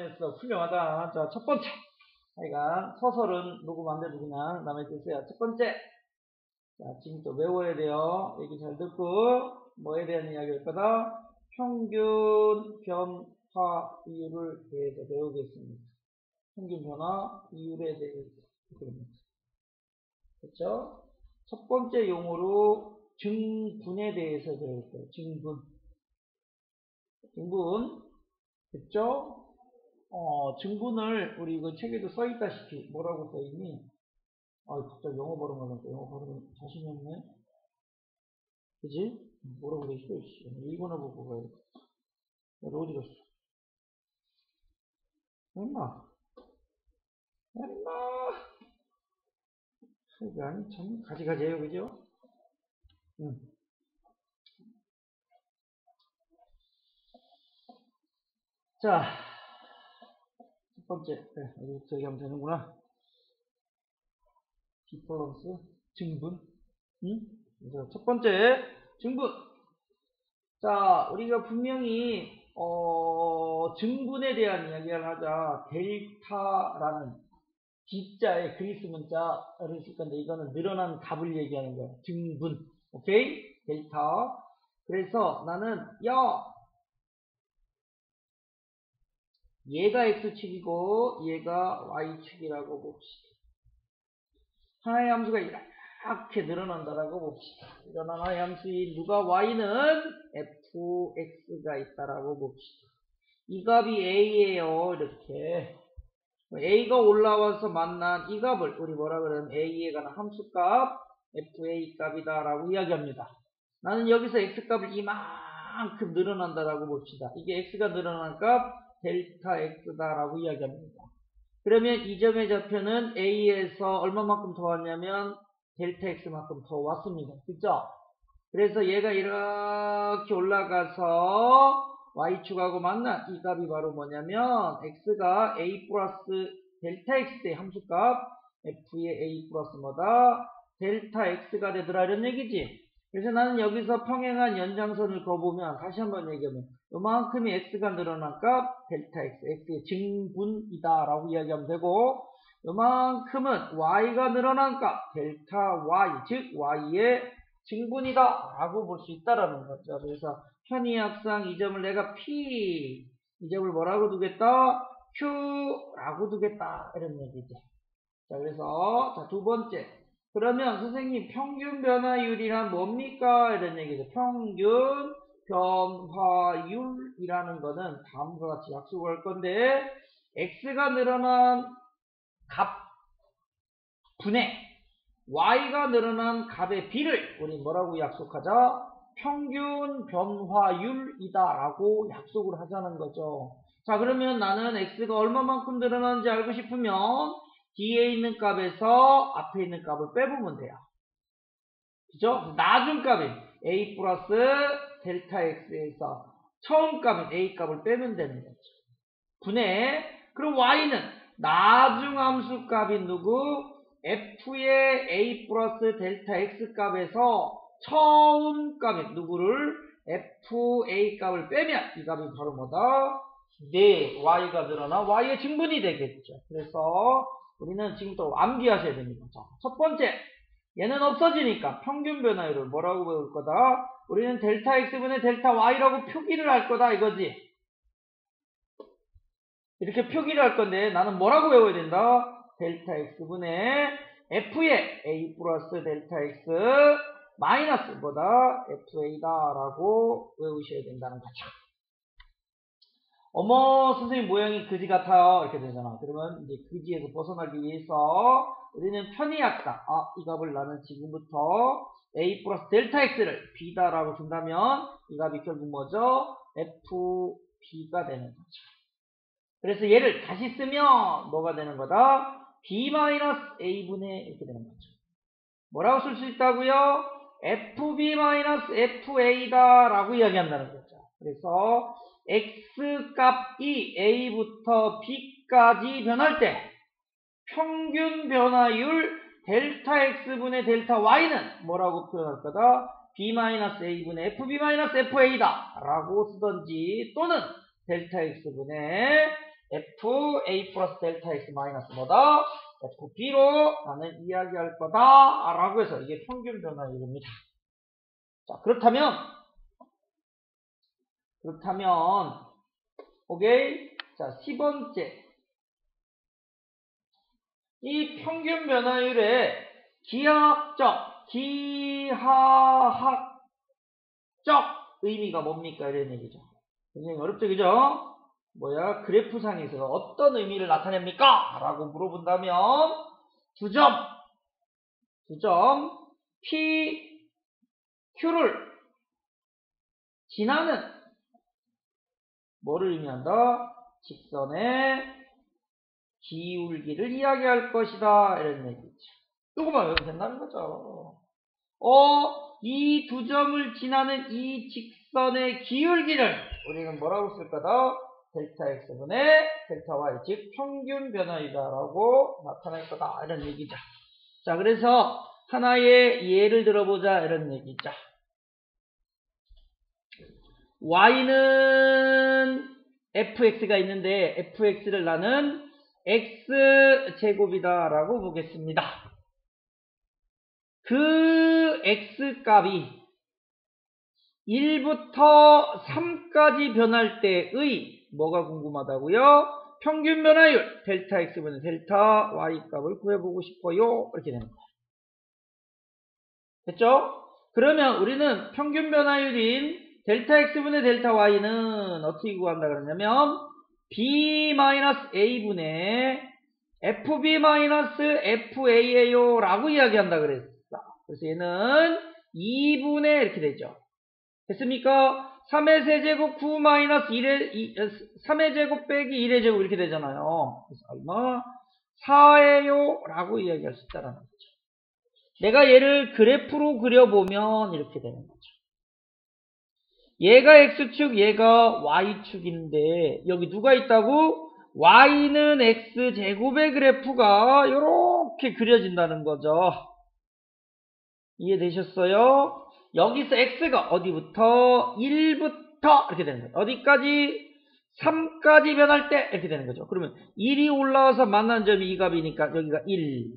잘해냈어. 훌륭하다. 자, 첫 번째. 하여간 서설은 누구 맘대로 그냥 남의 뜻이야. 첫 번째. 자, 지금부터 외워야 돼요. 얘기 잘 듣고 뭐에 대한 이야기일 거다? 평균 변화 이율을 대해서 배우겠습니다. 평균 변화 이율에 대해서 배웁니다. 그렇죠? 첫 번째 용어로 증분에 대해서 배울 거예요. 증분. 그렇죠? 증분을 우리 이거 책에도 써있다시피 뭐라고 써있니? 갑자기 영어 발음 하려니까 영어 발음 자신이 없네. 그지? 뭐라고 돼있어? 이거나 보고 가야겠다. 너 어디 갔어? 엄마. 그러니까 참 가지가지해요, 그죠? 응. 자, 첫 번째. 여기부터 얘기하면 되는구나. 디퍼런스, 증분. 응? 그래서 첫 번째, 증분. 자, 우리가 분명히 증분에 대한 이야기를 하자. 델타라는 D자의 그리스 문자를 쓸 건데 이거는 늘어난 값을 얘기하는 거야. 증분. 오케이? 델타. 그래서 나는 얘가 x축이고 얘가 y축이라고 봅시다. 하나의 함수가 이렇게 늘어난다라고 봅시다. 일어난 하나의 함수인 누가 y는 fx가 있다라고 봅시다. 이 값이 a예요. 이렇게 a가 올라와서 만난 이 값을 우리 뭐라 그러면 a에 관한 함수값 fa 값이다 라고 이야기합니다. 나는 여기서 x값을 이만큼 늘어난다라고 봅시다. 이게 x가 늘어난 값 델타 x다 라고 이야기합니다. 그러면 이 점의 좌표는 a에서 얼마만큼 더 왔냐면 델타 x만큼 더 왔습니다. 그죠? 그래서 얘가 이렇게 올라가서 y축하고 만난 이 값이 바로 뭐냐면 x가 a 플러스 델타 x의 함수값 f의 a 플러스 뭐다? 델타 x가 되더라 이런 얘기지. 그래서 나는 여기서 평행한 연장선을 그어보면 다시 한번 얘기하면 요만큼이 x가 늘어난 값 델타 x, x의 증분이다 라고 이야기하면 되고 요만큼은 y가 늘어난 값 델타 y, 즉 y의 증분이다 라고 볼 수 있다라는 거죠. 그래서 편의합상 이 점을 내가 P, 이 점을 뭐라고 두겠다? Q라고 두겠다. 이런 얘기지. 자, 그래서, 자, 두 번째. 그러면 선생님, 평균 변화율이란 뭡니까? 이런 얘기죠. 평균 변화율이라는 거는 다음과 같이 약속을 할 건데, X가 늘어난 값, 분의 Y가 늘어난 값의 비를 우리 뭐라고 약속하자? 평균 변화율이다 라고 약속을 하자는 거죠. 자, 그러면 나는 x가 얼마만큼 늘어나는지 알고 싶으면 뒤에 있는 값에서 앞에 있는 값을 빼보면 돼요. 그죠? 나중 값인 a 플러스 델타 x에서 처음 값인 a 값을 빼면 되는 거죠. 분의 그럼 y는 나중 함수 값인 누구? f의 a 플러스 델타 x 값에서 처음 값인 누구를 fa 값을 빼면 이 값이 바로 뭐다? 네, y가 늘어나 y의 증분이 되겠죠. 그래서 우리는 지금부터 암기하셔야 됩니다. 자, 첫 번째, 얘는 없어지니까 평균 변화율을 뭐라고 배울 거다? 우리는 델타 x분의 델타 y라고 표기를 할 거다 이거지. 이렇게 표기를 할 건데 나는 뭐라고 외워야 된다? 델타 x분의 f의 a 플러스 델타 x 마이너스 뭐다? fa다 라고 외우셔야 된다는 거죠. 어머 선생님 모양이 그지 같아요 이렇게 되잖아. 그러면 이제 그지에서 벗어나기 위해서 우리는 편의학상 이 값을 나는 지금부터 a 플러스 델타 x를 b다 라고 준다면 이 값이 결국 뭐죠? fb가 되는 거죠. 그래서 얘를 다시 쓰면 뭐가 되는 거다? b-a분의 이렇게 되는 거죠. 뭐라고 쓸 수 있다고요? fb-fa다 라고 이야기한다는 거죠. 그래서 x값이 a부터 b까지 변할 때 평균 변화율 델타 x분의 델타 y는 뭐라고 표현할 거다? b-a분의 fb-fa다 라고 쓰던지 또는 델타 x분의 FA 플러스 델타 X 마이너스 뭐다? FB로 나는 이야기할 거다 라고 해서 이게 평균 변화율입니다. 자, 그렇다면 오케이. 자, 10번째. 이 평균 변화율의 기하학적 의미가 뭡니까? 이런 얘기죠. 굉장히 어렵죠, 그죠? 그래프상에서 어떤 의미를 나타냅니까? 라고 물어본다면 두 점 P, Q를 지나는 뭐를 의미한다? 직선의 기울기를 이야기할 것이다. 이런 얘기죠. 이거만 외우면 된다는 거죠. 이 두 점을 지나는 이 직선의 기울기를 우리는 뭐라고 쓸 거다? 델타 X분의 델타 Y, 즉 평균 변화이다라고 나타낼 거다. 이런 얘기죠. 자, 그래서 하나의 예를 들어보자. 이런 얘기죠. Y는 fx가 있는데 fx를 나는 x제곱이다 라고 보겠습니다. 그 x값이 1부터 3까지 변할 때의 뭐가 궁금하다고요? 평균 변화율 델타 x분의 델타 y 값을 구해보고 싶어요. 이렇게 되는 거예요. 됐죠? 그러면 우리는 평균 변화율인 델타 x분의 델타 y는 어떻게 구한다 그러냐면 b-a분의 fb-fa예요 라고 이야기한다 그랬어. 그래서 얘는 2분의 이렇게 되죠. 됐습니까? 3의 세제곱 9 마이너스 3의 제곱 빼기 1의 제곱 이렇게 되잖아요. 그래서 얼마? 4예요 라고 이야기할 수 있다는 거죠. 내가 얘를 그래프로 그려보면 이렇게 되는 거죠. 얘가 x축, 얘가 y축인데 여기 누가 있다고? y는 x제곱의 그래프가 이렇게 그려진다는 거죠. 이해되셨어요? 여기서 x가 어디부터? 1부터 이렇게 되는 거죠. 어디까지? 3까지 변할 때 이렇게 되는 거죠. 그러면 1이 올라와서 만난 점이 이 값이니까 여기가 1.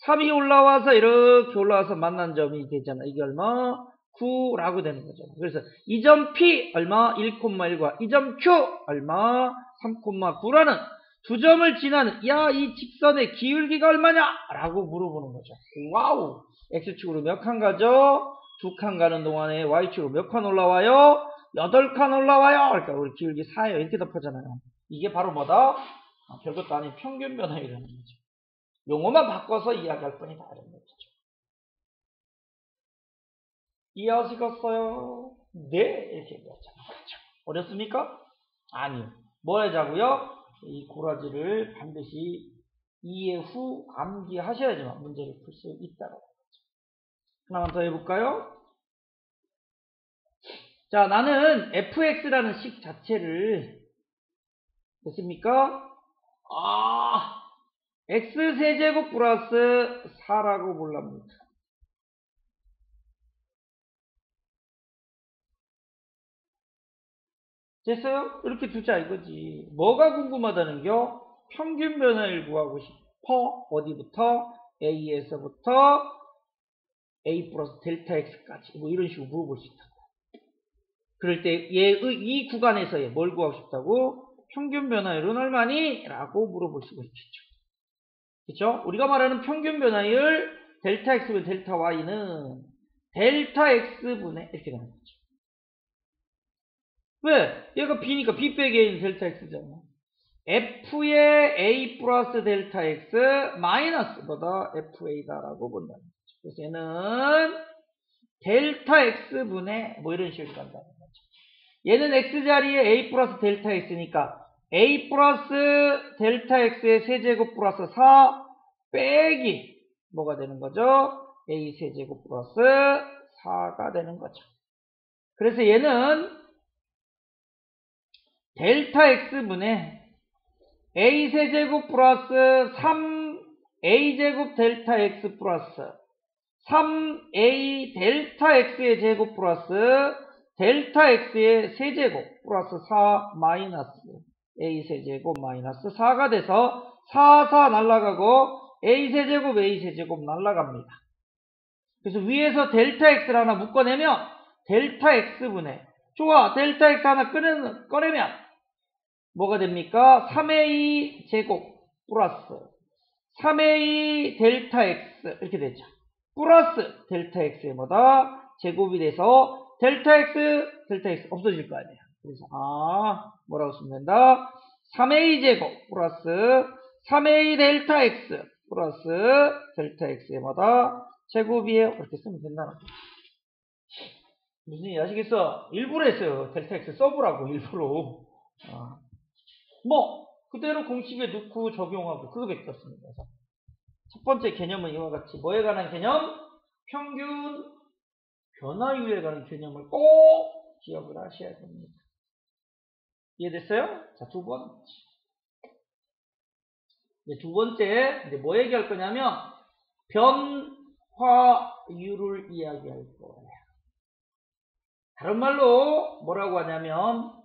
3이 올라와서 이렇게 올라와서 만난 점이 되잖아. 이게 얼마? 9라고 되는 거죠. 그래서 이 점 P 얼마? 1,1과 이 점 Q 얼마? 3,9라는 두 점을 지나는 이 직선의 기울기가 얼마냐? 라고 물어보는 거죠. 와우! X축으로 몇 칸 가죠? 2칸 가는 동안에 Y축으로 몇 칸 올라와요? 8칸 올라와요. 그러니까 우리 기울기 4예요. 이렇게 덮어잖아요. 이게 바로 뭐다? 별것도 아닌 평균 변화율이라는 거죠. 용어만 바꿔서 이야기할 뿐이다. 이런 거죠. 이해하시겠어요? 네, 이렇게 얘기하잖아요. 그렇죠. 어렵습니까? 아니요. 뭐 하자고요? 이 고라지를 반드시 이해 후 암기하셔야지만 문제를 풀 수 있다고. 하나만 더 해볼까요? 자, 나는 fx라는 식 자체를 됐습니까? x세제곱 플러스 4라고 볼랍니다. 됐어요? 이렇게 두자 이거지. 뭐가 궁금하다는겨? 평균 변화를 구하고 싶어. 어디부터? a에서부터 a 플러스 델타 x까지 뭐 이런 식으로 물어볼 수 있다. 그럴 때 이 구간에서 뭘 구하고 싶다고? 평균 변화율은 얼마니? 라고 물어볼 수가 있겠죠. 그렇죠? 우리가 말하는 평균 변화율 델타 x분의 델타 y는 델타 x분의 이렇게 되는 거죠. 왜? 얘가 b니까 b 빼기 a는 델타 x잖아. f의 a 플러스 델타 x 마이너스 뭐다? fa다라고 본다는 거죠. 그래서 얘는 델타 x분의 뭐 이런 식으로 간다는 거죠. 얘는 x자리에 a 플러스 델타 x니까 a 플러스 델타 x의 세제곱 플러스 4 빼기 뭐가 되는 거죠? a 세제곱 플러스 4가 되는 거죠. 그래서 얘는 델타 x분의 a 세제곱 플러스 3a 제곱 델타 x 플러스 3a 델타 x의 제곱 플러스 델타 x의 세제곱 플러스 4 마이너스 a 세제곱 마이너스 4가 돼서 4, 4 날라가고 a 세제곱 날라갑니다. 그래서 위에서 델타 x를 하나 묶어내면 델타 x분의 좋아 델타 x 하나 꺼내면 뭐가 됩니까? 3a 제곱 플러스 3a 델타 x 이렇게 되죠. 플러스 델타 x의 뭐다? 제곱이 돼서 델타 x 없어질 거 아니에요. 그래서 뭐라고 쓰면 된다? 3a 제곱 플러스 3a 델타 x 플러스 델타 x의 뭐다? 제곱이에요. 그렇게 쓰면 된다는 거예요. 무슨 얘기 아시겠어? 일부러 했어요. 델타 x 써보라고 일부러. 그대로 공식에 넣고 적용하고 그거밖에 없습니다. 그래서 첫 번째 개념은 이와 같이 뭐에 관한 개념? 평균 변화율에 관한 개념을 꼭 기억을 하셔야 됩니다. 이해됐어요? 자, 두 번째. 이제 두 번째, 이제 뭐 얘기할 거냐면, 변화율을 이야기할 거예요. 다른 말로 뭐라고 하냐면,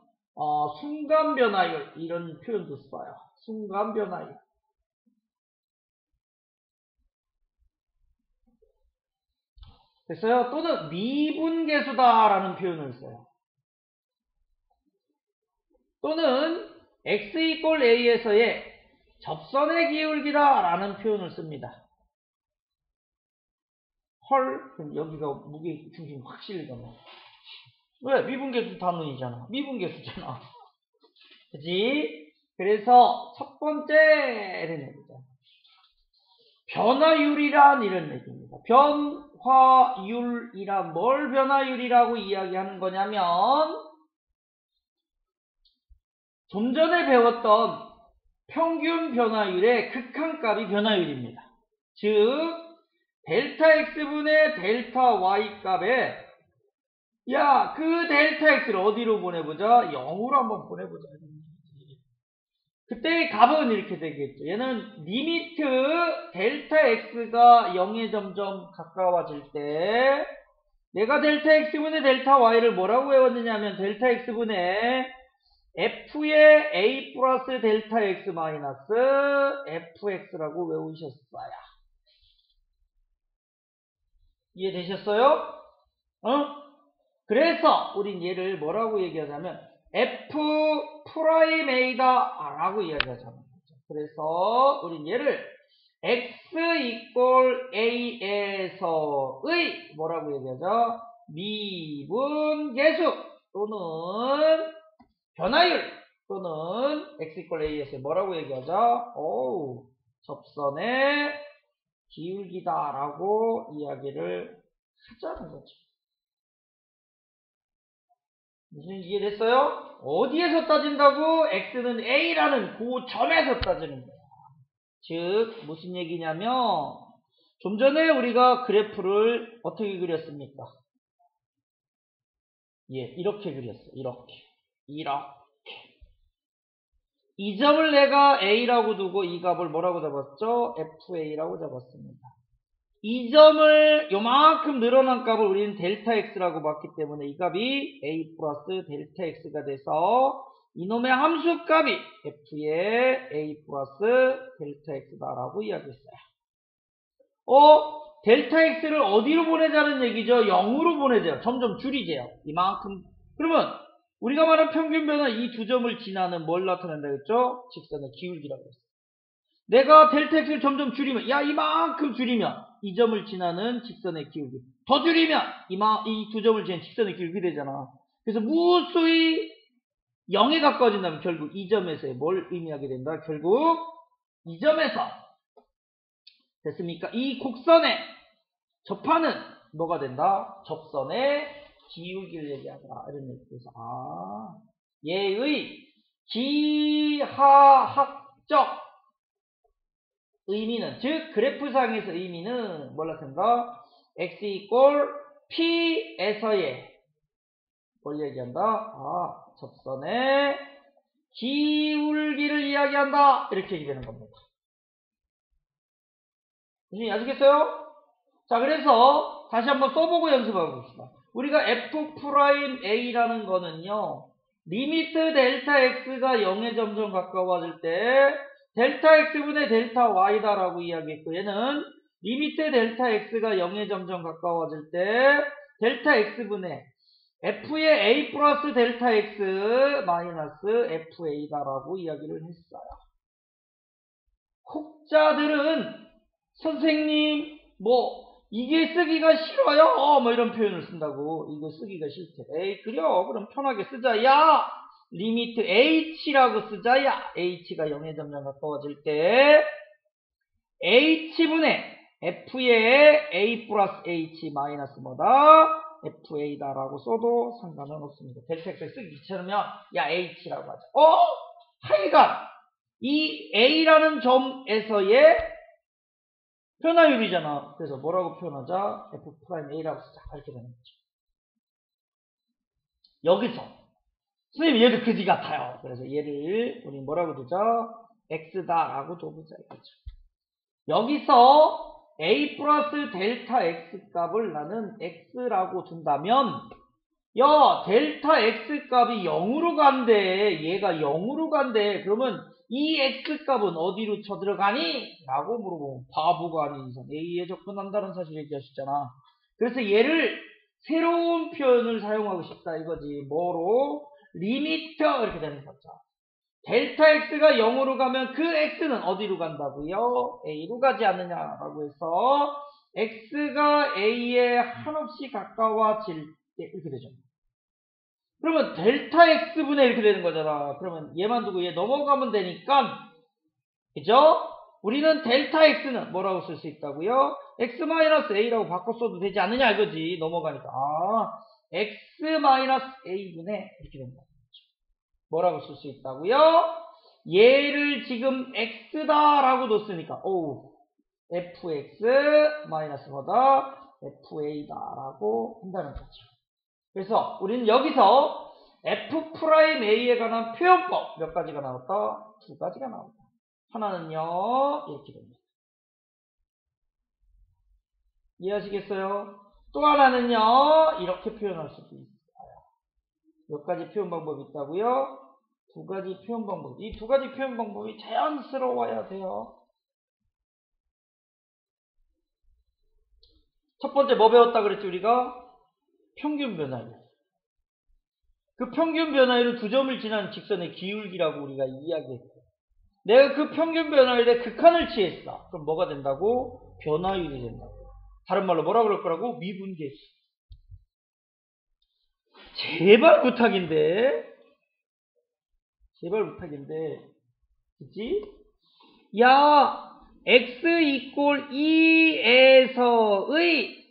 순간 변화율, 이런 표현도 써요. 순간 변화율. 됐어요? 또는 미분계수다라는 표현을 써요. 또는 x = a에서의 접선의 기울기다라는 표현을 씁니다. 헐, 그럼 여기가 무게 중심 확 실리잖아. 왜? 미분계수 단원이잖아. 미분계수잖아. 그치? 그래서 첫 번째는 얘기죠. 변화율이란 이런 얘기입니다. 변화율이란 뭘 변화율이라고 이야기하는 거냐면 좀 전에 배웠던 평균 변화율의 극한값이 변화율입니다. 즉 델타 x분의 델타 y 값에 그 델타 x를 어디로 보내보자? 0으로 한번 보내보자. 그때의 값은 이렇게 되겠죠. 얘는 리미트 델타 x가 0에 점점 가까워질 때 내가 델타 x분의 델타 y를 뭐라고 외웠느냐 하면 델타 x분의 f의 a 플러스 델타 x 마이너스 fx라고 외우셨어요. 이해되셨어요? 그래서 우린 얘를 뭐라고 얘기하자면 f 프라임 a다 라고 이야기하잖아요. 그래서 우린 얘를 x = a에서의 뭐라고 얘기하죠? 미분계수 또는 변화율 또는 x = a에서 뭐라고 얘기하죠? 접선의 기울기다 라고 이야기를 하자는 거죠. 무슨 이해됐어요? 어디에서 따진다고? x는 a라는 그 점에서 따지는 거야. 즉 무슨 얘기냐면 좀 전에 우리가 그래프를 어떻게 그렸습니까? 이렇게 그렸어. 이렇게 이 점을 내가 a라고 두고 이 값을 뭐라고 잡았죠? fa라고 잡았습니다. 이 점을 요만큼 늘어난 값을 우리는 델타 x라고 봤기 때문에 이 값이 a 플러스 델타 x가 돼서 이놈의 함수 값이 f의 a 플러스 델타 x다라고 이야기했어요. 델타 x를 어디로 보내자는 얘기죠? 0으로 보내죠. 점점 줄이죠. 이만큼. 그러면 우리가 말한 평균 변화 이 두 점을 지나는 뭘 나타낸다 했죠? 직선의 기울기라고 했어요. 내가 델타 x를 점점 줄이면 이만큼 줄이면 이 점을 지나는 직선의 기울기 더 줄이면 이 두 점을 지나는 직선의 기울기 되잖아. 그래서 무수히 0에 가까워진다면 결국 이 점에서 뭘 의미하게 된다? 결국 이 점에서 됐습니까? 이 곡선에 접하는 뭐가 된다? 접선의 기울기를 얘기하다 이런 얘기에서 얘의 기하학적 의미는 즉 그래프상에서 의미는 뭐라 한다? x = p에서의 뭘 얘기한다? 접선의 기울기를 이야기한다 이렇게 얘기되는 겁니다. 무슨 아시겠어요? 자, 그래서 다시 한번 써보고 연습해 봅시다. 우리가 f'(a라는 거는요 리미트 델타 x가 0에 점점 가까워질 때 델타 x분의 델타 y다라고 이야기했고, 얘는 리미트 델타 x가 0에 점점 가까워질 때 델타 x분의 f의 a 플러스 델타 x 마이너스 fa다라고 이야기를 했어요. 혹자들은 선생님 이게 쓰기가 싫어요 뭐 이런 표현을 쓴다고. 이거 쓰기가 싫대. 에이 그래요, 그럼 편하게 쓰자. 야 리미트 h라고 쓰자. 야 h가 0에 점점 가까워질 때 h분의 f의 a 플러스 h 마이너스 뭐다? fa다라고 써도 상관은 없습니다. 델타 x 쓰기 귀찮으면 야 h라고 하자. 하여간 이 a라는 점에서의 변화율이잖아. 그래서 뭐라고 표현하자? f'a라고 쓰자. 이렇게 되는 거죠. 여기서 선생님 얘도 그지 같아요. 그래서 얘를 우리 뭐라고 두자? x다라고 둬보자 이거죠. 여기서 a 플러스 델타 x 값을 나는 x라고 둔다면 야 델타 x 값이 0으로 간대. 얘가 0으로 간대. 그러면 이 x 값은 어디로 쳐들어가니? 라고 물어보면 바보가 아닌 이상 a에 접근한다는 사실 얘기하셨잖아. 그래서 얘를 새로운 표현을 사용하고 싶다 이거지. 뭐로? 리미트 이렇게 되는 거죠. 델타 x가 0으로 가면 그 x는 어디로 간다고요? a로 가지 않느냐라고 해서 x가 a에 한없이 가까워질 때 이렇게 되죠. 그러면 델타 x분의 이렇게 되는 거잖아. 그러면 얘만 두고 얘 넘어가면 되니까, 그죠? 우리는 델타 x는 뭐라고 쓸 수 있다고요? x-a라고 바꿔 써도 되지 않느냐 이거지. 넘어가니까. x-a분의 이렇게 된다. 뭐라고 쓸 수 있다고요? 얘를 지금 x다라고 뒀으니까 fx 마이너스 뭐다? fa다라고 한다는 거죠. 그래서 우리는 여기서 f'a에 관한 표현법 몇 가지가 나왔다? 두 가지가 나온다. 하나는요 이렇게 됩니다. 이해하시겠어요? 또 하나는요 이렇게 표현할 수도 있어요. 몇 가지 표현 방법이 있다고요? 두 가지 표현 방법. 이 두 가지 표현 방법이 자연스러워야 돼요. 첫 번째 뭐 배웠다 그랬지 우리가? 평균 변화율. 그 평균 변화율은 두 점을 지난 직선의 기울기라고 우리가 이야기했고, 내가 그 평균 변화율에 극한을 취했어. 그럼 뭐가 된다고? 변화율이 된다고. 다른 말로 뭐라 그럴 거라고? 미분계수. 제발 부탁인데. 그치? 야, x 이꼴 2에서의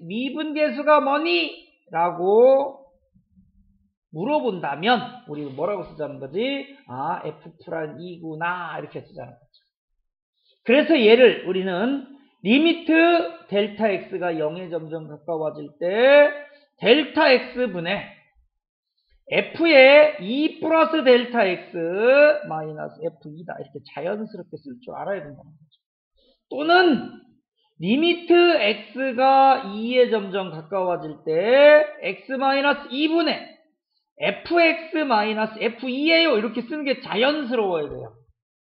미분계수가 뭐니? 라고 물어본다면 우리는 뭐라고 쓰자는 거지? f'2구나 이렇게 쓰자는 거죠. 그래서 얘를 우리는 리미트 델타 x가 0에 점점 가까워질 때 델타 x분의 f의 2 플러스 델타 x 마이너스 f2다 이렇게 자연스럽게 쓸 줄 알아야 된다는 거죠. 또는 리미트 x가 2에 점점 가까워질 때 x 마이너스 2분의 fx 마이너스 f2예요. 이렇게 쓰는 게 자연스러워야 돼요.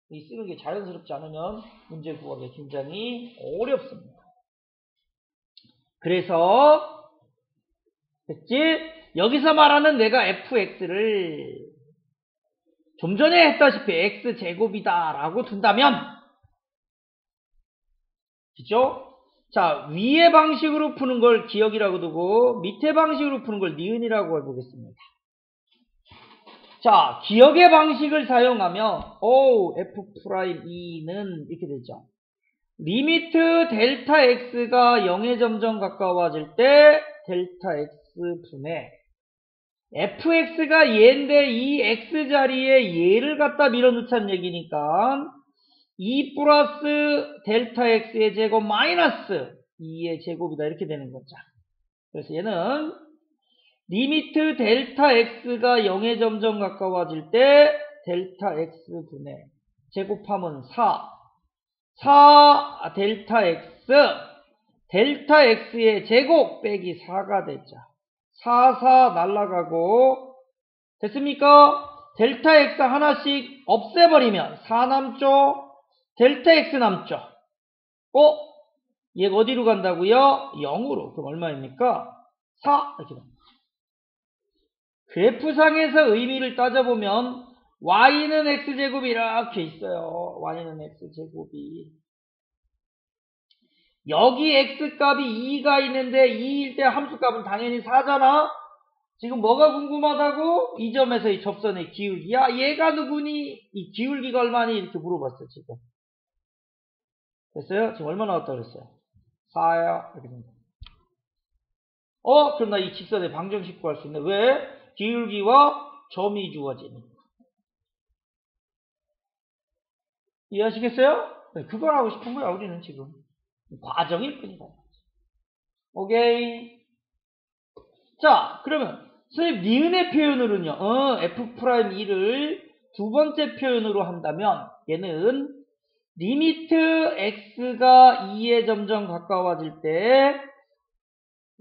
이 쓰는 게 자연스럽지 않으면 문제 구하기 굉장히 어렵습니다. 그래서 됐지? 여기서 말하는 내가 fx를 좀 전에 했다시피 x제곱이다 라고 둔다면, 그죠? 자, 위의 방식으로 푸는 걸 기억이라고 두고 밑에 방식으로 푸는 걸 니은이라고 해보겠습니다. 자, 기억의 방식을 사용하면 f'2는 이렇게 되죠. 리미트 델타 x가 0에 점점 가까워질 때 델타 x분의 fx가 얘인데 이 x 자리에 얘를 갖다 밀어넣자는 얘기니까 2 플러스 델타 x의 제곱 마이너스 2의 제곱이다 이렇게 되는 거죠. 그래서 얘는 리미트 델타 x가 0에 점점 가까워질 때 델타 x분의 제곱하면 4 델타 x 델타 x의 제곱 빼기 4가 되죠. 4 날라가고 됐습니까? 델타 x 하나씩 없애버리면 4 남죠? 델타 x 남죠? 얘가 어디로 간다고요? 0으로. 그럼 얼마입니까? 4 이렇게 됩니다. 그래프상에서 의미를 따져보면 y는 x제곱이 이렇게 있어요. y는 x제곱이. 여기 x값이 2가 있는데 2일 때 함수값은 당연히 4잖아. 지금 뭐가 궁금하다고? 이 점에서 이 접선의 기울기야. 얘가 누구니? 이 기울기가 얼마니? 이렇게 물어봤어 지금. 됐어요? 지금 얼마 나왔다고 그랬어요? 4야. 이렇게 됩니다. 그럼 나 이 직선의 방정식 구할 수 있네. 왜? 기울기와 점이 주어지니까. 이해하시겠어요? 네, 그걸 하고 싶은 거야 우리는 지금. 과정일 뿐이다. 오케이. 자, 그러면 선생님 니은의 표현으로는요. f'2를 두 번째 표현으로 한다면 얘는 리미트 x가 2에 점점 가까워질 때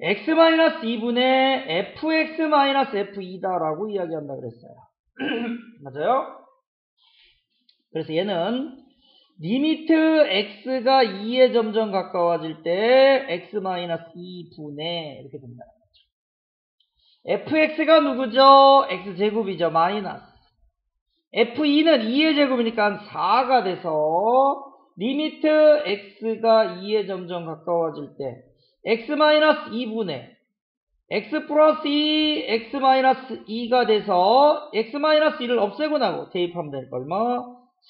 x-2분의 fx-f2다라고 이야기한다 그랬어요. 맞아요? 그래서 얘는 리미트 x가 2에 점점 가까워질 때 x-2분의 이렇게 된다. fx가 누구죠? x제곱이죠. 마이너스. f2는 2의 제곱이니까 4가 돼서 리미트 x가 2에 점점 가까워질 때 x-2분의 x 플러스 2, x-2가 돼서 x-2를 없애고 나고 대입하면 될 거 얼마?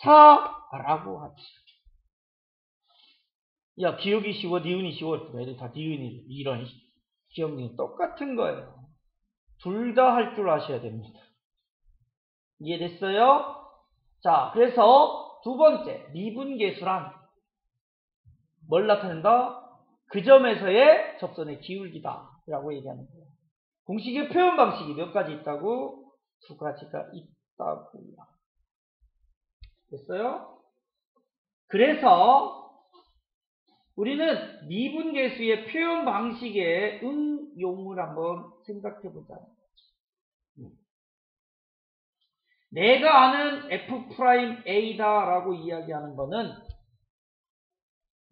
4라고 하지. 야, 기억이 쉬워, 니은이 쉬워. 애들 다 니은이 이런 기억이 똑같은 거예요. 둘 다 할 줄 아셔야 됩니다. 이해됐어요? 자, 그래서 두 번째 미분계수란 뭘 나타낸다? 그 점에서의 접선의 기울기다 라고 얘기하는 거예요. 공식의 표현 방식이 몇 가지 있다고? 두 가지가 있다고요. 됐어요? 그래서 우리는 미분계수의 표현 방식의 응용을 한번 생각해보자. 내가 아는 f'A다라고 이야기하는 거는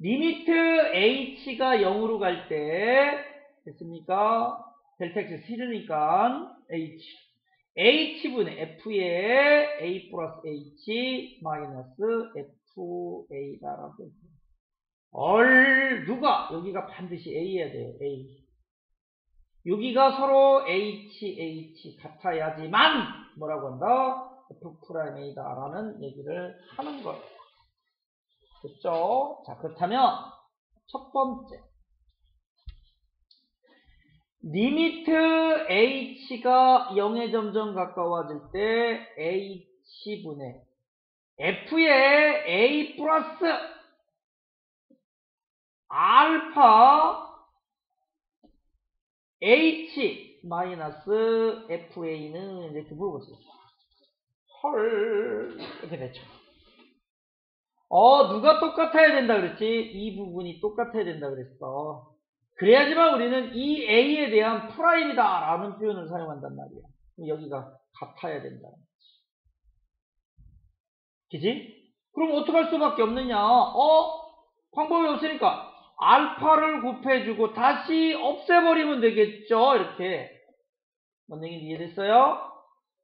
리미트 h가 0으로 갈 때 됐습니까? 델타 x 싫으니까 h분의 f의 a 플러스 h 마이너스 fA다라고 누가 여기가 반드시 a여야 돼요. a 여기가 서로 h 같아야지만 뭐라고 한다? f'A다라는 얘기를 하는 거예요. 됐죠? 자, 그렇다면 첫 번째 리미트 h가 0에 점점 가까워질 때 h분의 f의 a 플러스 알파 h 마이너스 fa는 이렇게 물어보세요. 헐 이렇게 됐죠. 누가 똑같아야 된다 그랬지? 이 부분이 똑같아야 된다 그랬어. 그래야지만 우리는 이 a에 대한 프라임이다 라는 표현을 사용한단 말이야. 여기가 같아야 된다. 그지? 그럼 어떡할 수밖에 없느냐? 방법이 없으니까 알파를 곱해주고 다시 없애버리면 되겠죠? 이렇게. 원장님 이해됐어요?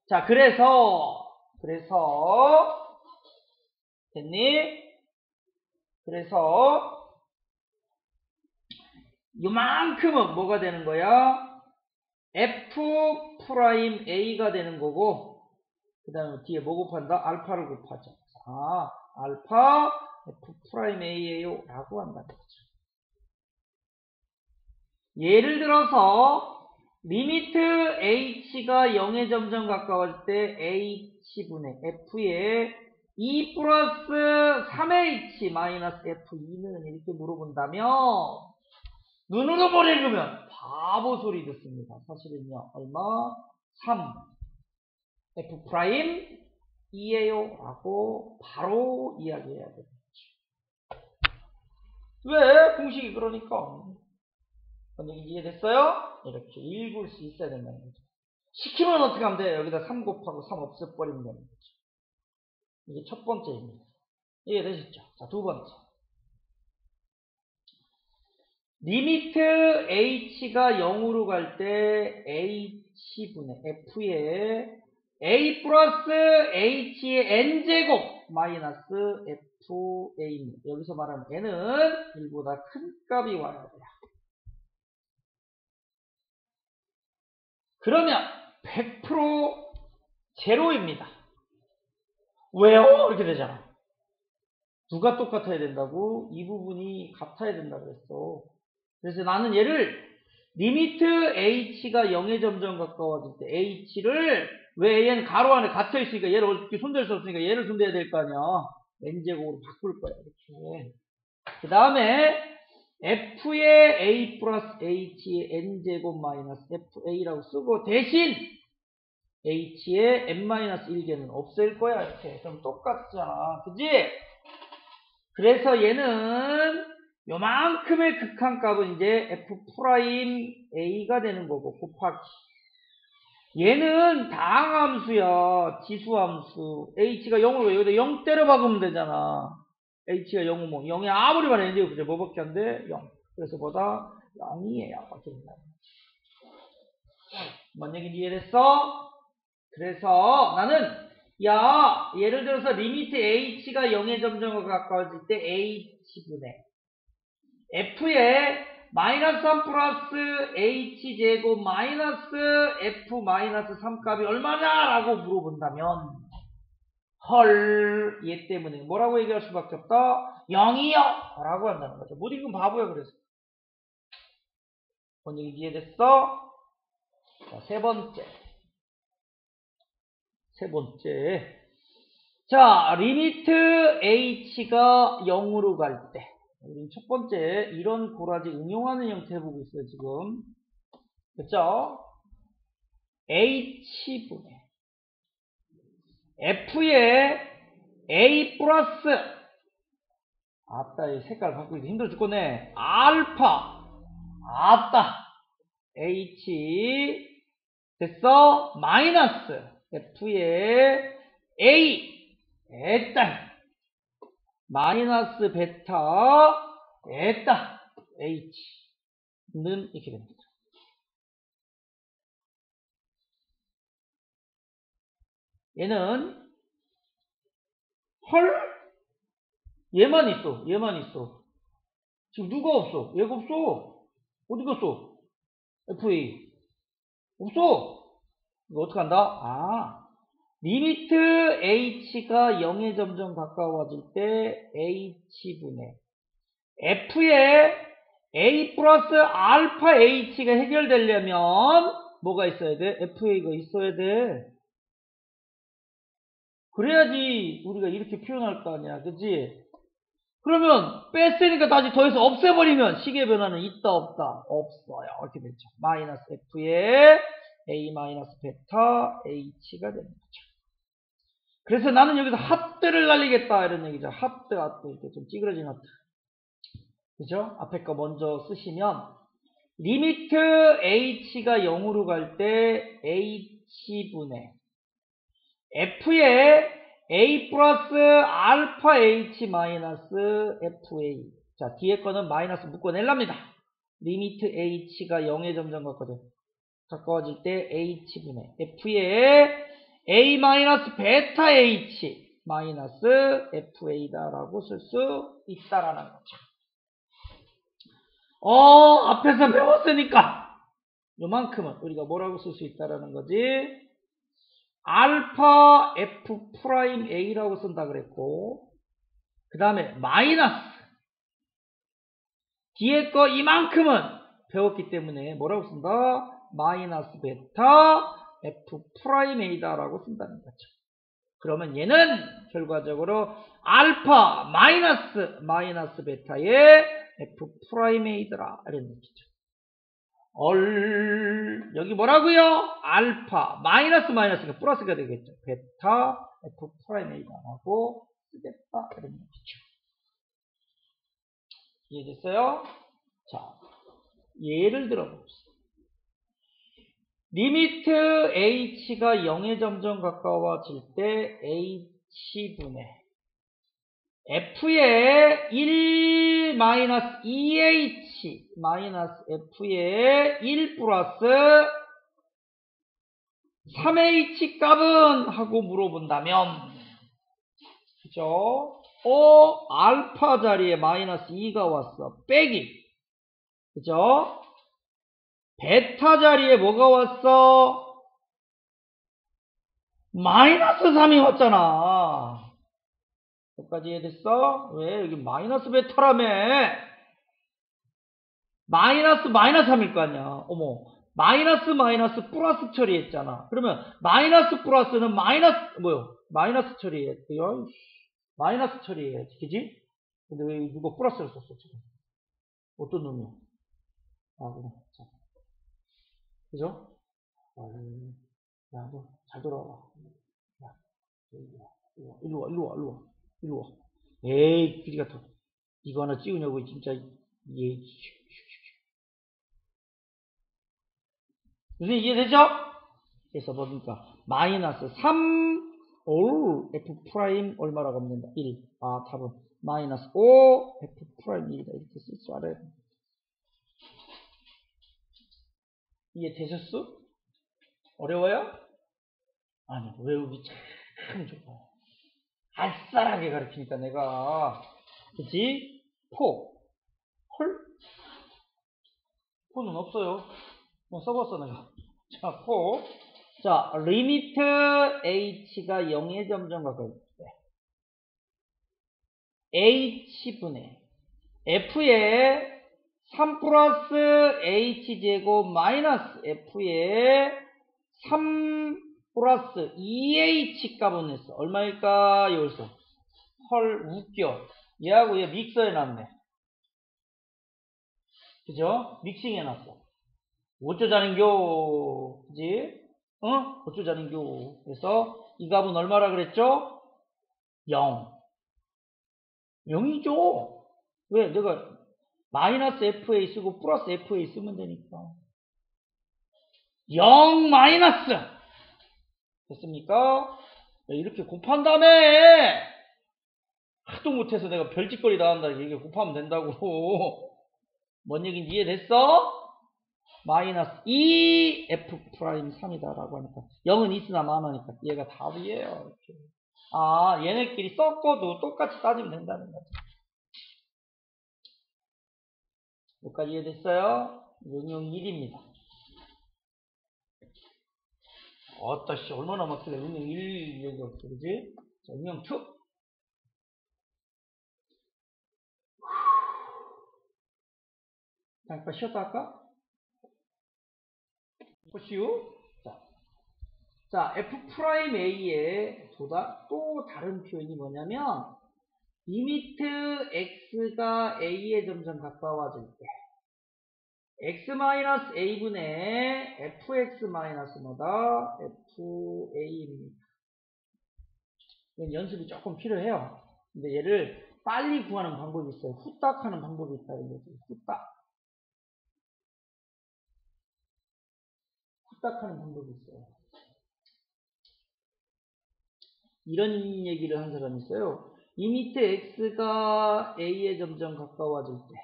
자, 그래서 됐니? 그래서 이만큼은 뭐가 되는 거야? f'A가 되는 거고 그 다음에 뒤에 뭐 곱한다? 알파를 곱하죠. 알파 f'A예요 라고 한다는 거죠. 예를 들어서 리미트 h가 0에 점점 가까워질 때 h분의 f의 2 플러스 3h 마이너스 f2는 이렇게 물어본다면 눈으로 못 읽으면 바보 소리 듣습니다. 사실은요. 얼마? 3 f'E예요 라고 바로 이야기해야 되겠죠. 왜? 공식이 그러니까. 이해됐어요? 이렇게 읽을 수 있어야 된다는 거죠. 시키면 어떻게 하면 돼요? 여기다 3 곱하고 3 없애버리면 되는 거죠. 이게 첫 번째입니다. 이해되셨죠? 자, 두 번째. 리미트 h가 0으로 갈 때 h분의 f의 a 플러스 h의 n제곱 마이너스 fa입니다. 여기서 말하는 n은 1보다 큰 값이 와야 돼요. 그러면 100% 제로입니다. 왜요? 이렇게 되잖아. 누가 똑같아야 된다고? 이 부분이 같아야 된다고 그랬어. 그래서 나는 얘를 리미트 h가 0에 점점 가까워질 때 h를 왜 얘는 가로 안에 갇혀 있으니까 얘를 어떻게 손댈 수 없으니까 얘를 손대야 될 거 아니야. n제곱으로 바꿀 거야. 이렇게. 그 다음에 f의 a 플러스 h의 n제곱 마이너스 fa라고 쓰고 대신 h의 n-1개는 없앨 거야. 이렇게. 그럼 똑같잖아. 그지? 그래서 얘는 요만큼의 극한값은 이제 f'a가 되는 거고 곱하기 얘는 다항함수야. 지수함수. h가 0으로 여기다 0 때려 박으면 되잖아. h가 0이면 뭐 0이 아무리 말해 이제 그죠? 뭐밖에 안 돼? 0. 그래서 보다 0이에요. 뭔 얘기인지 이해됐어? 그래서 나는 야 예를 들어서 리미트 h가 0에 점점 가까워질 때 h분의 f의 마이너스 3 플러스 h제곱 마이너스 f 마이너스 3 값이 얼마냐 라고 물어본다면 헐 얘 때문에 뭐라고 얘기할 수밖에 없다? 0이요 라고 한다는 거죠. 못 읽으면 바보야. 그래서 뭔 얘기 이해됐어? 자, 세 번째. 자, 리미트 h가 0으로 갈 때. 우리 첫 번째, 이런 고라지 응용하는 형태 보고 있어요, 지금. 그쵸? h분의 f의 a 플러스, 아따, 이 색깔 바꾸기 힘들어 죽겠네. 알파, 아따, h, 됐어? 마이너스, f의 a, 에따, 마이너스 베타, 에따, h는 이렇게 됩니다. 얘는 헐? 얘만 있어. 지금 누가 없어? 얘가 없어. 어디 갔어? FA. 없어. 이거 어떡한다? 아, 리미트 h가 0에 점점 가까워질 때 h분의 f의 a 플러스 알파 h가 해결되려면 뭐가 있어야 돼? fa가 있어야 돼. 그래야지 우리가 이렇게 표현할 거 아니야. 그치? 그러면 뺐으니까 다시 더해서 없애버리면 식의 변화는 있다 없다? 없어요. 이렇게 되죠. 마이너스 f의 a 마이너스 베타 h가 되는 거죠. 그래서 나는 여기서 핫뜨를 날리겠다 이런 얘기죠. 핫뜨 이렇게 좀 찌그러진 핫뜨. 그죠? 앞에 거 먼저 쓰시면 리미트 h가 0으로 갈 때 h분의 f의 a 플러스 알파 h 마이너스 fa. 자, 뒤에 거는 마이너스 묶어낼랍니다. 리미트 h가 0에 점점 가까워질 때 h분의 f의 a 마이너스 베타 h 마이너스 fa다라고 쓸 수 있다라는 거죠. 앞에서 배웠으니까 요만큼은 우리가 뭐라고 쓸 수 있다라는 거지? 알파 f 프라임 a라고 쓴다 그랬고, 그 다음에 마이너스 뒤에 거 이만큼은 배웠기 때문에 뭐라고 쓴다? 마이너스 베타 f 프라임 a다라고 쓴다는 거죠. 그러면 얘는 결과적으로 알파 마이너스 베타의 f 프라임 a더라 이런 얘기죠. 여기 뭐라고요? 알파 마이너스가 플러스가 되겠죠. 베타 f 프라임 a라고 쓰겠다 이런 얘기죠. 이해됐어요? 자, 예를 들어봅시다. 리미트 h가 0에 점점 가까워질 때 h분의 f의 1 마이너스 2h 마이너스 f의 1 플러스 3h 값은 하고 물어본다면, 그죠? 알파 자리에 마이너스 2가 왔어. 빼기. 그죠? 베타 자리에 뭐가 왔어? 마이너스 3이 왔잖아. 여기까지 이해됐어? 왜? 여기 마이너스 베타라며. 마이너스 3일 거 아니야. 어머. 마이너스 플러스 처리했잖아. 그러면 마이너스 플러스는 마이너스 처리했대요. 마이너스 처리해야지. 그지? 근데 왜 누가 플러스를 썼어, 지금? 어떤 놈이야? 그래. 자. 그죠? 야, 너 잘 돌아와. 야, 일로 와. 에이, 그지 같아. 이거 하나 찍으냐고, 진짜. 예. 무슨 이해되죠? 그래서 보니까 마이너스 3 f 프라임 얼마라고 하면 된다? 1. 답은 마이너스 5 f 프라임 1이다. 이렇게 쓸 줄 알아요. 이해되셨어? 어려워요? 아니, 외우기 참 좋아. 알싸하게 가르치니까 내가. 그치? 헐? 포는 없어요. 그냥 써봤어, 내가. 자, 자, 리미트 h가 0에 점점 가까울 때 h분의 f의 3 플러스 h제곱 마이너스 f의 3 플러스 2h 값은 냈어. 얼마일까? 여기서. 헐, 웃겨. 얘하고 얘 믹서해놨네. 그죠? 믹싱해놨어. 어쩌자는겨? 그지? 어쩌자는겨? 그래서 이 값은 얼마라 그랬죠? 0. 0이죠? 왜? 내가 마이너스 FA 쓰고 플러스 FA 쓰면 되니까. 0 마이너스! 됐습니까? 이렇게 곱한 다음에 하도 못해서 내가 별짓거리 나간다. 이렇게 곱하면 된다고. 뭔 얘기인지 이해됐어? 마이너스 2f 프라임 3이다라고 하니까 0은 있으나 마나니까 얘가 답이에요. 이렇게. 얘네끼리 섞어도 똑같이 따지면 된다는 거죠. 여기까지 이해됐어요? 응용 1입니다. 어따씨 얼마나 막히래. 응용 1 얘기 없어. 그지? 자, 응용 2. 잠깐 쉬었다 할까? 보시오. 자, f'A의 또 다른 표현이 뭐냐면, 리미트 x가 a에 점점 가까워질 때, x-a분의 fx- 뭐다? fa입니다. 이건 연습이 조금 필요해요. 근데 얘를 빨리 구하는 방법이 있어요. 후딱 하는 방법이 있다. 후딱 하는 방법이 있어요. 이런 얘기를 한 사람이 있어요. 리미트 x가 a에 점점 가까워질 때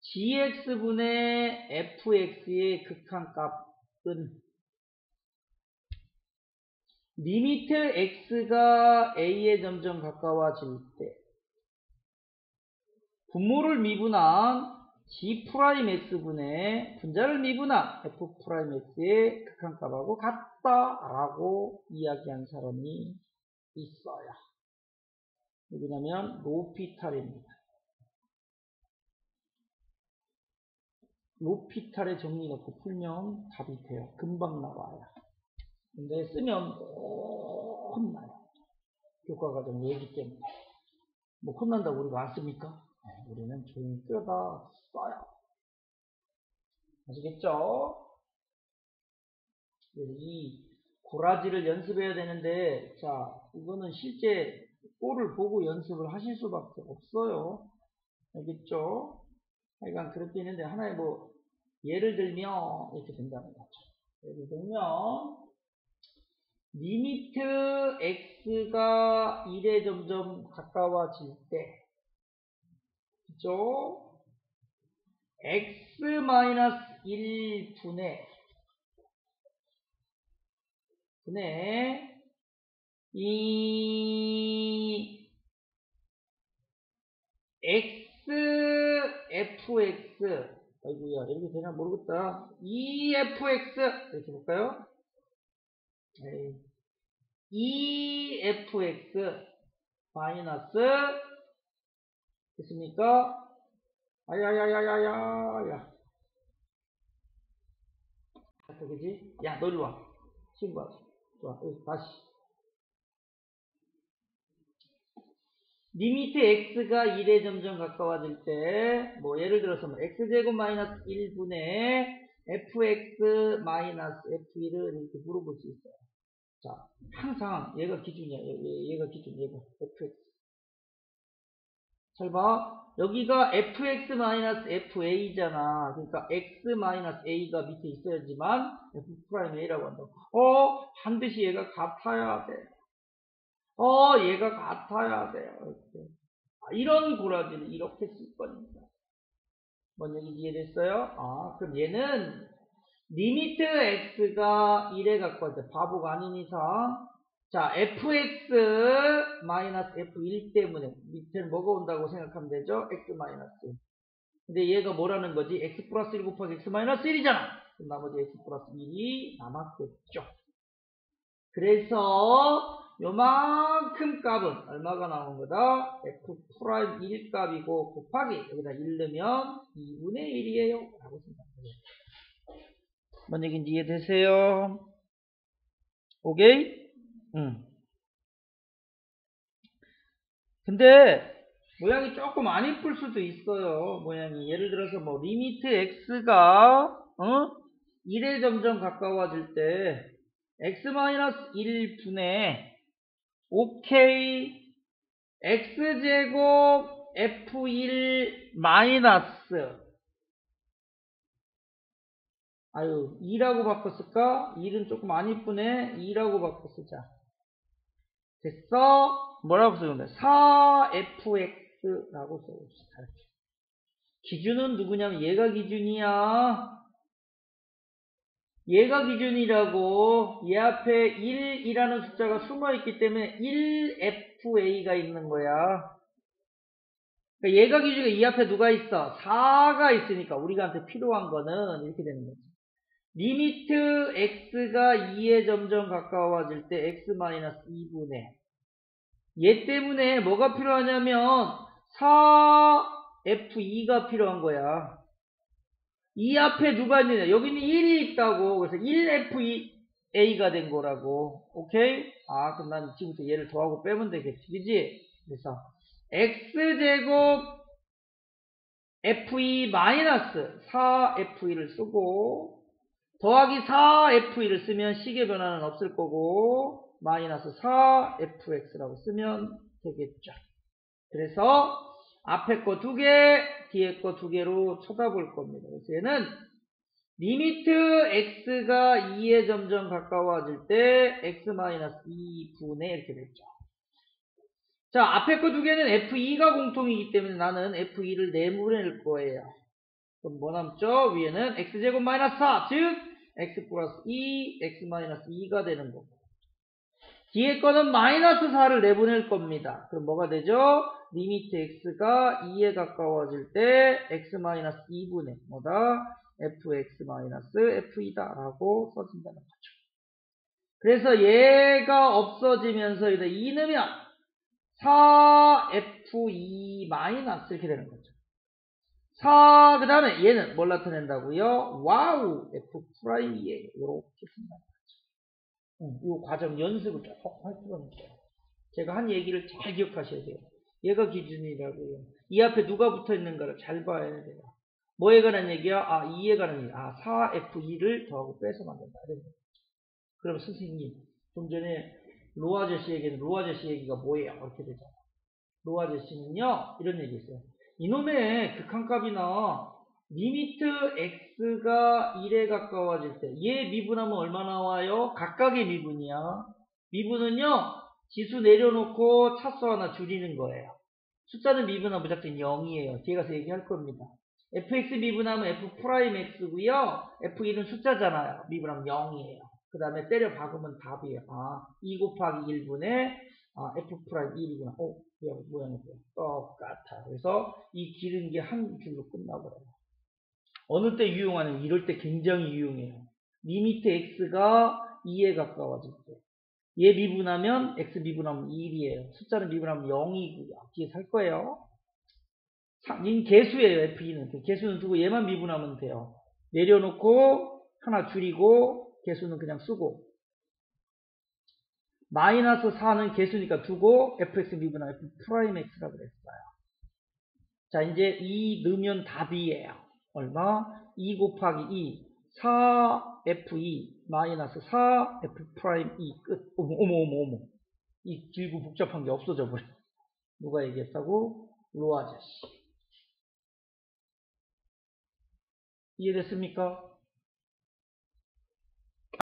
gx분의 fx의 극한값은 리미트 x가 a에 점점 가까워질 때 분모를 미분한 g'x분의 분자를 미분한 f'x의 극한값하고 같다라고 이야기한 사람이 있어요. 누구냐면 로피탈입니다. 로피탈의 정리 넣고 풀면 답이 돼요. 금방 나와요. 근데 쓰면 혼나요. 교과과정 외우기 때문에. 뭐 혼난다고 우리가 안 씁니까? 우리는 조용히 껴다 써요. 아시겠죠? 이 고라지를 연습해야 되는데, 자, 이거는 실제 꼴을 보고 연습을 하실 수밖에 없어요. 알겠죠? 하여간 그렇게 있는데, 하나의 예를 들면 이렇게 된다는 거죠. 예를 들면 리미트 x가 1에 점점 가까워질 때, 그죠? x-1 분의 이 fx, 아이고야, 이렇게 되나 모르겠다. fx, 이렇게 볼까요? fx 마이너스, 됐습니까? 아야야야야야야. 그지? 야, 너 일로 와. 친구하자. 좋아, 여기 다시. 리미트 x가 1에 점점 가까워질 때, 뭐, 예를 들어서, 뭐, x제곱 마이너스 1분의 fx 마이너스 f1을 이렇게 물어볼 수 있어요. 자, 항상 얘가 기준이야. 얘가 기준, 얘가 fx. 잘 봐. 여기가 fx-fa잖아. 그러니까 x-a가 밑에 있어야지만 f'a라고 한다. 반드시 얘가 같아야 돼. 얘가 같아야 돼요. 이렇게. 이런 고라지를 이렇게 쓸 겁니다. 뭔 얘기인지 이해됐어요? 그럼 얘는 리미트 x가 1에 가까워져. 바보가 아닌 이상. 자, fx-f1 때문에 밑에는 뭐가 온다고 생각하면 되죠? x-1. 근데 얘가 뭐라는 거지? x 플러스 1 곱하기 x-1이잖아. 그럼 나머지 x 플러스 1이 남았겠죠. 그래서 요만큼 값은 얼마가 나오는 거다? f'1 값이고 곱하기 여기다 1 넣으면 2분의 1이에요. 라고 생각해요. 뭔 얘기인지 이해되세요? 오케이? 근데 모양이 조금 안 이쁠 수도 있어요. 모양이 예를 들어서 뭐 리미트 x가 1에 점점 가까워질 때 x-1분의 오케이 x제곱 f1 마이너스 2라고 바꿨을까? 1은 조금 안 이쁘네. 2라고 바꿔 쓰자. 됐어? 뭐라고 쓰면 돼? 4fx라고 써봅시다. 기준은 누구냐면 얘가 기준이야. 얘가 기준이라고. 얘 앞에 1이라는 숫자가 숨어있기 때문에 1fa가 있는 거야. 그러니까 얘가 기준이니까 이 앞에 누가 있어? 4가 있으니까 우리한테 필요한 거는 이렇게 되는 거지. 리미트 x가 2에 점점 가까워질 때 x-2분의 얘 때문에 뭐가 필요하냐면 4f2가 필요한 거야. 이 앞에 누가 있느냐? 여기는 1이 있다고. 그래서 1f2a가 된 거라고. 오케이? 그럼 난 지금부터 얘를 더하고 빼면 되겠지. 그지? 그래서 x제곱 f2 마이너스 4f2를 쓰고 더하기 4f2를 쓰면 식의 변화는 없을 거고 마이너스 4fx라고 쓰면 되겠죠. 그래서 앞에 거 2개, 뒤에 거 2개로 쳐다볼 겁니다. 그래서 얘는 리미트 x가 2에 점점 가까워질 때 x-2분의 이렇게 됐죠. 자, 앞에 거 2개는 f2가 공통이기 때문에 나는 f2를 내보낼 거예요. 그럼 뭐 남죠? 위에는 x제곱 마이너스 4, 즉 x 플러스 2, x 마이너스 2가 되는 거고 뒤에 거는 마이너스 4를 내보낼 겁니다. 그럼 뭐가 되죠? 리미트 x가 2에 가까워질 때 x 마이너스 2분의 뭐다? fx 마이너스 f이다 라고 써진다는 거죠. 그래서 얘가 없어지면서 2 넣으면 4f2 마이너스 이렇게 되는 거죠. 그 다음에 얘는 뭘 나타낸다고요? 와우 f'이에요. 이렇게 쓴다는 거죠. 이 과정 연습을 조금 할 필요가 있어요. 제가 한 얘기를 잘 기억하셔야 돼요. 얘가 기준이라고요. 이 앞에 누가 붙어 있는가를 잘 봐야 돼요. 뭐에 관한 얘기야? 2에 관한 얘기. 4f2를 더하고 빼서 만든다. 그럼 선생님 좀 전에 로 아저씨 얘기는 로 아저씨 얘기가 뭐예요? 이렇게 되잖아. 로 아저씨는요 이런 얘기 있어요. 이놈의 극한값이나 리미트 x가 1에 가까워질 때 얘 미분하면 얼마 나와요? 각각의 미분이야. 미분은요 지수 내려놓고 차수 하나 줄이는 거예요. 숫자는 미분하면 무작정 0이에요. 뒤에 가서 얘기할 겁니다. fx 미분하면 f'x고요. f1은 숫자잖아요. 미분하면 0이에요. 그 다음에 때려 박으면 답이에요. 2 곱하기 1분의 f'1이구나. 모양이 똑같아. 그래서 이 기른 게 한 줄로 끝나버려요. 어느 때 유용하냐면 이럴 때 굉장히 유용해요. 리미트 x가 2에 가까워질 때. 얘 미분하면 x 미분하면 1이에요. 숫자는 미분하면 0이고요. 뒤에 살 거예요. 인 개수예요. f2는. 개수는 두고 얘만 미분하면 돼요. 내려놓고 하나 줄이고 개수는 그냥 쓰고 마이너스 4는 개수니까 두고 fx 미분하면 f'x라고 그랬어요. 자 이제 2 넣으면 답이에요. 얼마? 2 곱하기 2 4f2 마이너스 4f'2 끝. 어머 이 길고 복잡한 게 없어져 버려. 누가 얘기했다고? 로 아저씨. 이해됐습니까?